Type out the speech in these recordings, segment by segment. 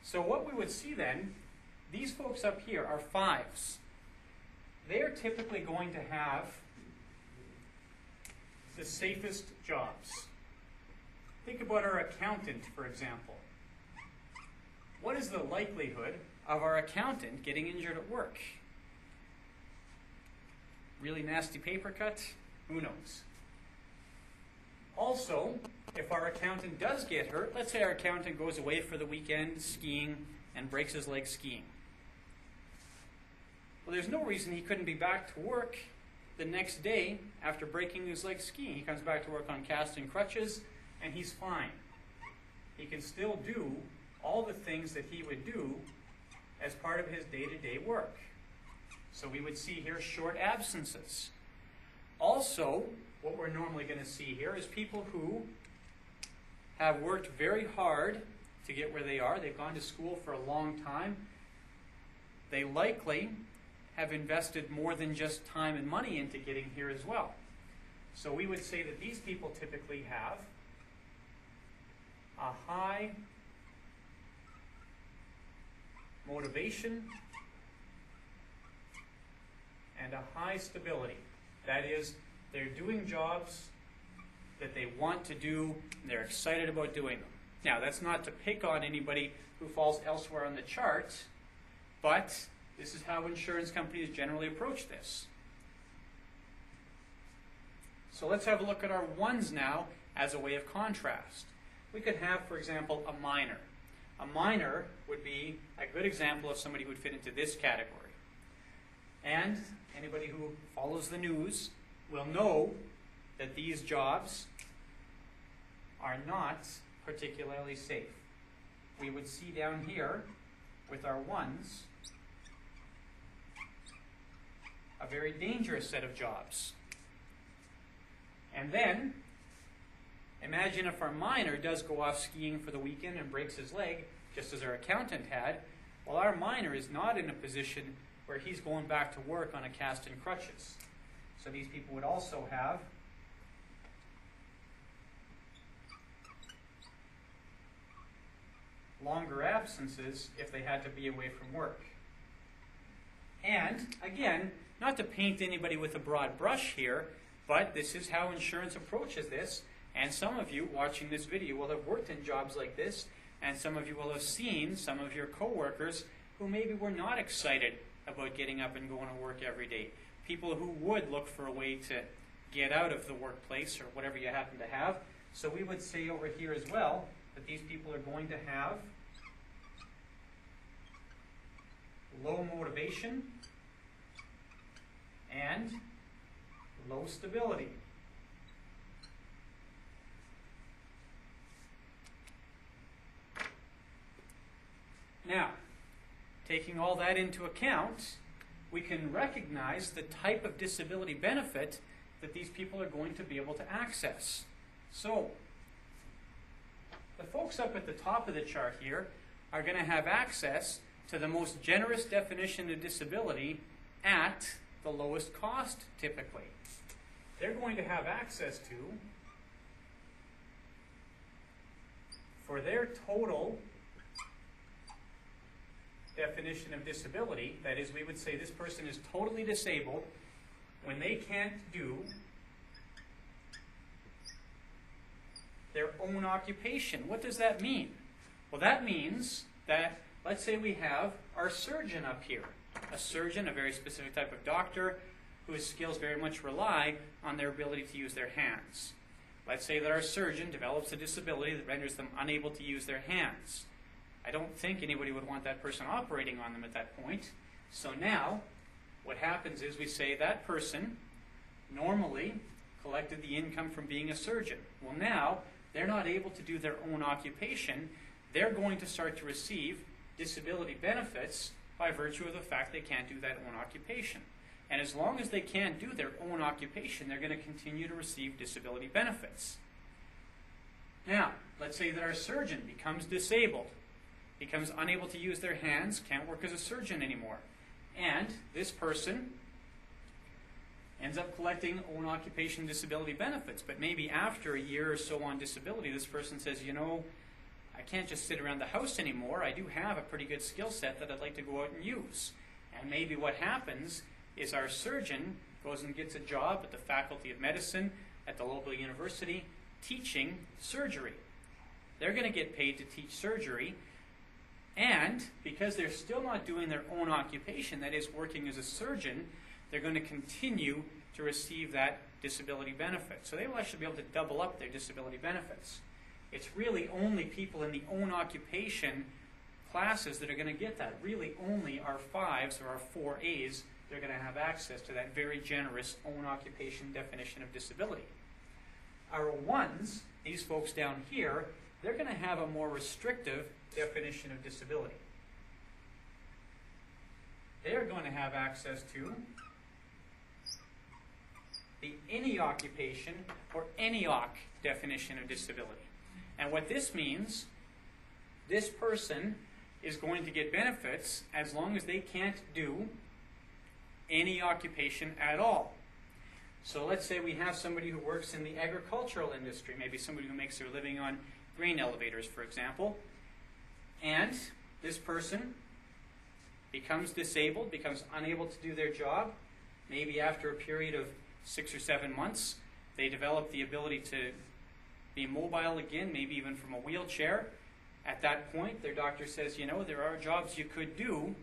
So what we would see then, these folks up here are 5s. They're typically going to have the safest jobs. Think about our accountant, for example. What is the likelihood of our accountant getting injured at work? Really nasty paper cut? Who knows? Also, if our accountant does get hurt, let's say our accountant goes away for the weekend skiing and breaks his leg skiing. Well, there's no reason he couldn't be back to work the next day after breaking his leg skiing. He comes back to work on cast and crutches, and he's fine. He can still do all the things that he would do as part of his day-to-day work. So we would see here short absences. Also, what we're normally going to see here is people who have worked very hard to get where they are. They've gone to school for a long time. They likely have invested more than just time and money into getting here as well. So we would say that these people typically have a high motivation and a high stability. That is, they're doing jobs that they want to do, and they're excited about doing them. Now, that's not to pick on anybody who falls elsewhere on the chart, but this is how insurance companies generally approach this. So let's have a look at our 1s now as a way of contrast. We could have, for example, a minor. A minor would be a good example of somebody who would fit into this category. And anybody who follows the news will know that these jobs are not particularly safe. We would see down here with our 1s a very dangerous set of jobs. And then imagine if our minor does go off skiing for the weekend and breaks his leg, just as our accountant had. Well, our minor is not in a position where he's going back to work on a cast and crutches. So these people would also have longer absences if they had to be away from work. And, again, not to paint anybody with a broad brush here, but this is how insurance approaches this. And some of you watching this video will have worked in jobs like this, and some of you will have seen some of your coworkers who maybe were not excited about getting up and going to work every day. People who would look for a way to get out of the workplace or whatever you happen to have. So we would say over here as well that these people are going to have low motivation and low stability. Now, taking all that into account, we can recognize the type of disability benefit that these people are going to be able to access. So, the folks up at the top of the chart here are going to have access to the most generous definition of disability at the lowest cost, typically. They're going to have access to, for their total definition of disability, that is, we would say this person is totally disabled when they can't do their own occupation. What does that mean? Well, that means that, let's say we have our surgeon up here. A surgeon, a very specific type of doctor, whose skills very much rely on their ability to use their hands. Let's say that our surgeon develops a disability that renders them unable to use their hands. I don't think anybody would want that person operating on them at that point. So now, what happens is we say that person normally collected the income from being a surgeon. Well, now, they're not able to do their own occupation. They're going to start to receive disability benefits by virtue of the fact they can't do that own occupation. And as long as they can't do their own occupation, they're going to continue to receive disability benefits. Now, let's say that our surgeon becomes disabled, becomes unable to use their hands, can't work as a surgeon anymore. And this person ends up collecting own occupation disability benefits. But maybe after a year or so on disability, this person says, you know, I can't just sit around the house anymore. I do have a pretty good skill set that I'd like to go out and use. And maybe what happens is our surgeon goes and gets a job at the Faculty of Medicine at the local university teaching surgery. They're going to get paid to teach surgery, and because they're still not doing their own occupation, that is working as a surgeon, they're going to continue to receive that disability benefit. So they will actually be able to double up their disability benefits. It's really only people in the own occupation classes that are going to get that. Really only our 5s or our 4As, they're going to have access to that very generous own occupation definition of disability. Our 1s, these folks down here, they're going to have a more restrictive definition of disability. They're going to have access to the any occupation or any OC definition of disability. And what this means, this person is going to get benefits as long as they can't do any occupation at all. So let's say we have somebody who works in the agricultural industry, maybe somebody who makes their living on grain elevators, for example, and this person becomes disabled, becomes unable to do their job. Maybe after a period of 6 or 7 months, they develop the ability to be mobile again, maybe even from a wheelchair. At that point, their doctor says, you know, there are jobs you could do.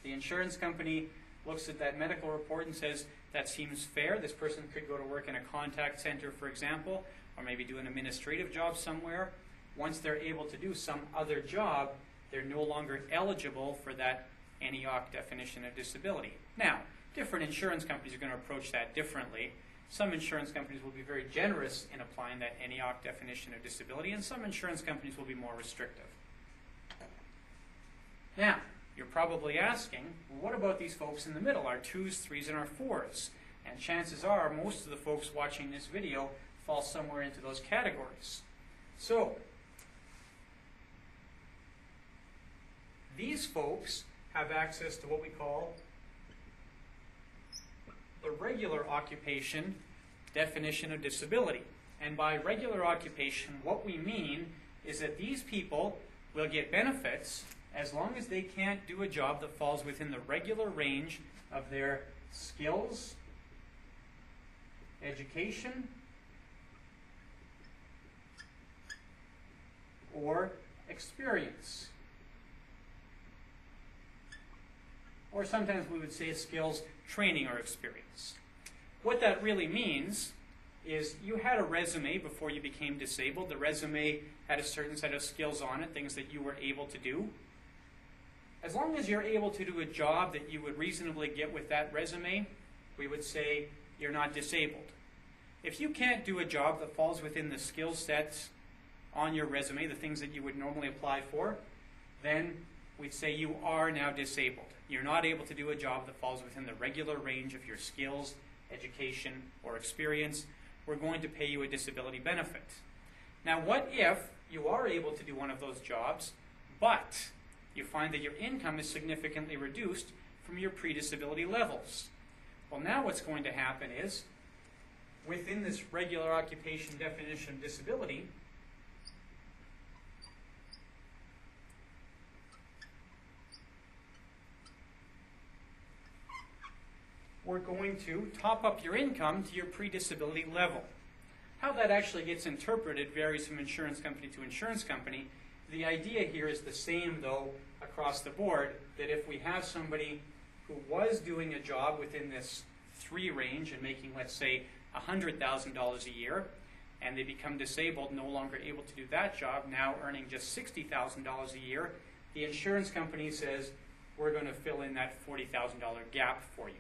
The insurance company looks at that medical report and says, that seems fair. This person could go to work in a contact center, for example, or maybe do an administrative job somewhere. Once they're able to do some other job, they're no longer eligible for that NEOC definition of disability. Now, different insurance companies are going to approach that differently. Some insurance companies will be very generous in applying that NEOC definition of disability, and some insurance companies will be more restrictive. Now, you're probably asking, well, what about these folks in the middle, our 2s, 3s, and our 4s? And chances are most of the folks watching this video fall somewhere into those categories. So, these folks have access to what we call the regular occupation definition of disability. And by regular occupation, what we mean is that these people will get benefits as long as they can't do a job that falls within the regular range of their skills, education, or experience. Or sometimes we would say skills, training, or experience. What that really means is you had a resume before you became disabled. The resume had a certain set of skills on it, things that you were able to do. As long as you're able to do a job that you would reasonably get with that resume, we would say you're not disabled. If you can't do a job that falls within the skill sets on your resume, the things that you would normally apply for, then we'd say you are now disabled. You're not able to do a job that falls within the regular range of your skills, education, or experience. We're going to pay you a disability benefit. Now, what if you are able to do one of those jobs, but you find that your income is significantly reduced from your pre-disability levels? Well, now what's going to happen is, within this regular occupation definition of disability, we're going to top up your income to your pre-disability level. How that actually gets interpreted varies from insurance company to insurance company. The idea here is the same, though, across the board, that if we have somebody who was doing a job within this 3 range and making, let's say, $100,000 a year, and they become disabled, no longer able to do that job, now earning just $60,000 a year, the insurance company says, we're going to fill in that $40,000 gap for you.